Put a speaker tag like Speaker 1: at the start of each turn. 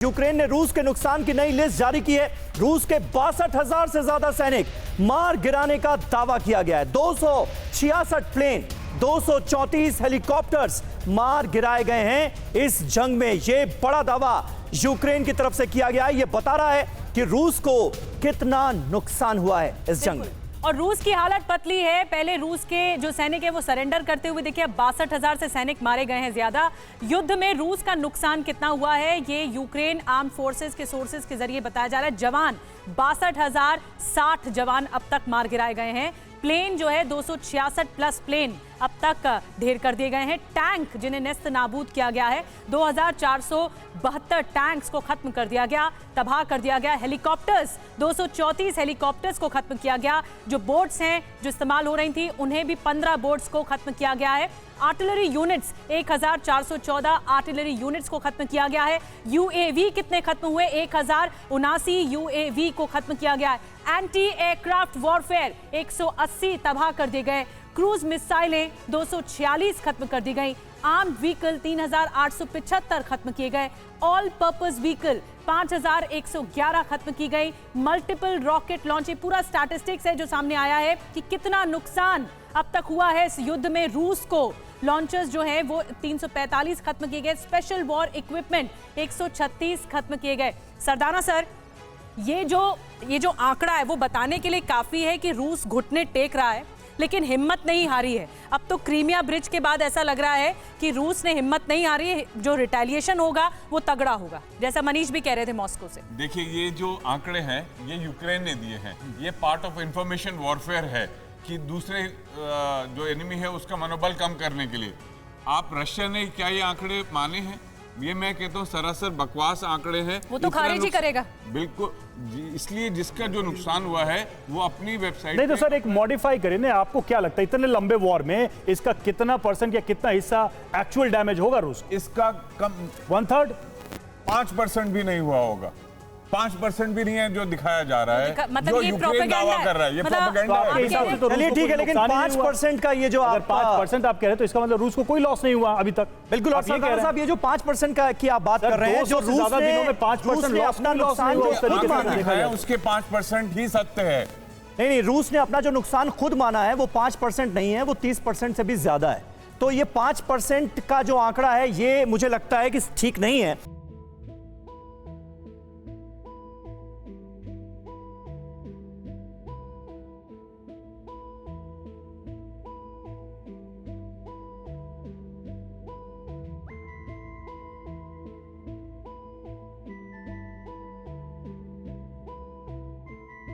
Speaker 1: Ukraine ने रूस के नुकसान की नई लिस्ट जारी की है। रूस के 62,000 से ज्यादा सैनिक मार गिराने का दावा किया गया है। 266 प्लेन, 234 हेलीकॉप्टर्स मार गिराए गए हैं इस जंग में। यह बड़ा दावा यूक्रेन की तरफ से किया गया है। यह बता रहा है कि रूस को कितना नुकसान हुआ है इस जंग में।
Speaker 2: और रूस की हालत पतली है। पहले रूस के जो सैनिक है वो सरेंडर करते हुए देखिए, 62,000 से सैनिक मारे गए हैं ज्यादा। युद्ध में रूस का नुकसान कितना हुआ है ये यूक्रेन आर्म फोर्सेस के सोर्सेस के जरिए बताया जा रहा है। जवान 62,060 जवान अब तक मार गिराए गए हैं। प्लेन जो है 266 प्लस प्लेन अब तक ढेर कर दिए गए हैं। टैंक जिन्हें नेस्त नाबूद किया गया है, 2,472 टैंक्स को खत्म कर दिया गया, तबाह कर दिया गया। हेलीकॉप्टर्स 234 हेलीकॉप्टर्स को खत्म किया गया। जो बोट्स हैं जो इस्तेमाल हो रही थी उन्हें भी 15 बोट्स को खत्म किया गया है। आर्टिलरी यूनिट्स 1,414 आर्टिलरी यूनिट्स को खत्म किया गया है। यूएवी कितने खत्म हुए? 1,079 यूएवी को खत्म किया गया है। एंटी एयरक्राफ्ट वॉरफेयर 180 तबाह कर दिए गए। क्रूज मिसाइलें 246 खत्म कर दी गई। आर्म्ड व्हीकल 3,875 खत्म किए गए। ऑल पर्पस व्हीकल 5,111 खत्म की गई। मल्टीपल रॉकेट लॉन्च, ये पूरा स्टैटिस्टिक्स है जो सामने आया है कि कितना नुकसान अब तक हुआ है इस युद्ध में रूस को। लॉन्चर्स जो हैं वो 345 खत्म किए गए। स्पेशल वॉर इक्विपमेंट 136 खत्म किए गए। सरदाना सर, ये जो आंकड़ा है वो बताने के लिए काफी है कि रूस घुटने टेक रहा है लेकिन हिम्मत नहीं हारी है। अब तो क्रीमिया ब्रिज के बाद ऐसा लग रहा है कि रूस ने हिम्मत नहीं हारी है। जो रिटेलिएशन होगा वो तगड़ा होगा, जैसा मनीष भी कह रहे थे मॉस्को से।
Speaker 3: देखिए, ये जो आंकड़े हैं ये यूक्रेन ने दिए हैं। ये पार्ट ऑफ इंफॉर्मेशन वॉरफेयर है कि दूसरे जो एनिमी है उसका मनोबल कम करने के लिए। आप रशिया ने क्या ये आंकड़े माने हैं? ये मैं कहता हूँ सरासर बकवास आंकड़े हैं।
Speaker 2: वो तो खारिज ही करेगा।
Speaker 3: बिल्कुल, इसलिए जिसका जो नुकसान हुआ है वो अपनी वेबसाइट
Speaker 4: नहीं तो सर एक मॉडिफाई करें ना। आपको क्या लगता है इतने लंबे वॉर में इसका कितना परसेंट या कितना हिस्सा एक्चुअल डैमेज होगा रूस?
Speaker 3: इसका कम
Speaker 4: 1/3
Speaker 3: 5% भी नहीं हुआ होगा। 5% भी नहीं है जो दिखाया जा रहा है।
Speaker 2: मतलब
Speaker 3: जो
Speaker 2: ये
Speaker 3: यूक्रेन दावा कर रहा है, ये प्रोपेगेंडा है।
Speaker 4: आपके हिसाब से तो
Speaker 1: चलिए ठीक है, लेकिन 5% का ये जो
Speaker 4: अगर 5% आप कह रहे हैं तो इसका मतलब रूस को कोई लॉस नहीं हुआ अभी तक।
Speaker 1: बिल्कुल। और सरदार साहब, ये जो 5% का की आप बात कर रहे हैं, जो रूस ने
Speaker 4: दिनों में 5% लॉस
Speaker 1: अपना नुकसान जो खुद माना है,
Speaker 3: उसके 5% ही सत्य है।
Speaker 1: नहीं, रूस ने अपना जो नुकसान खुद माना है वो 5% नहीं है, वो 30% से भी ज्यादा है। तो ये 5% का जो आंकड़ा है ये मुझे लगता है कि ठीक नहीं है।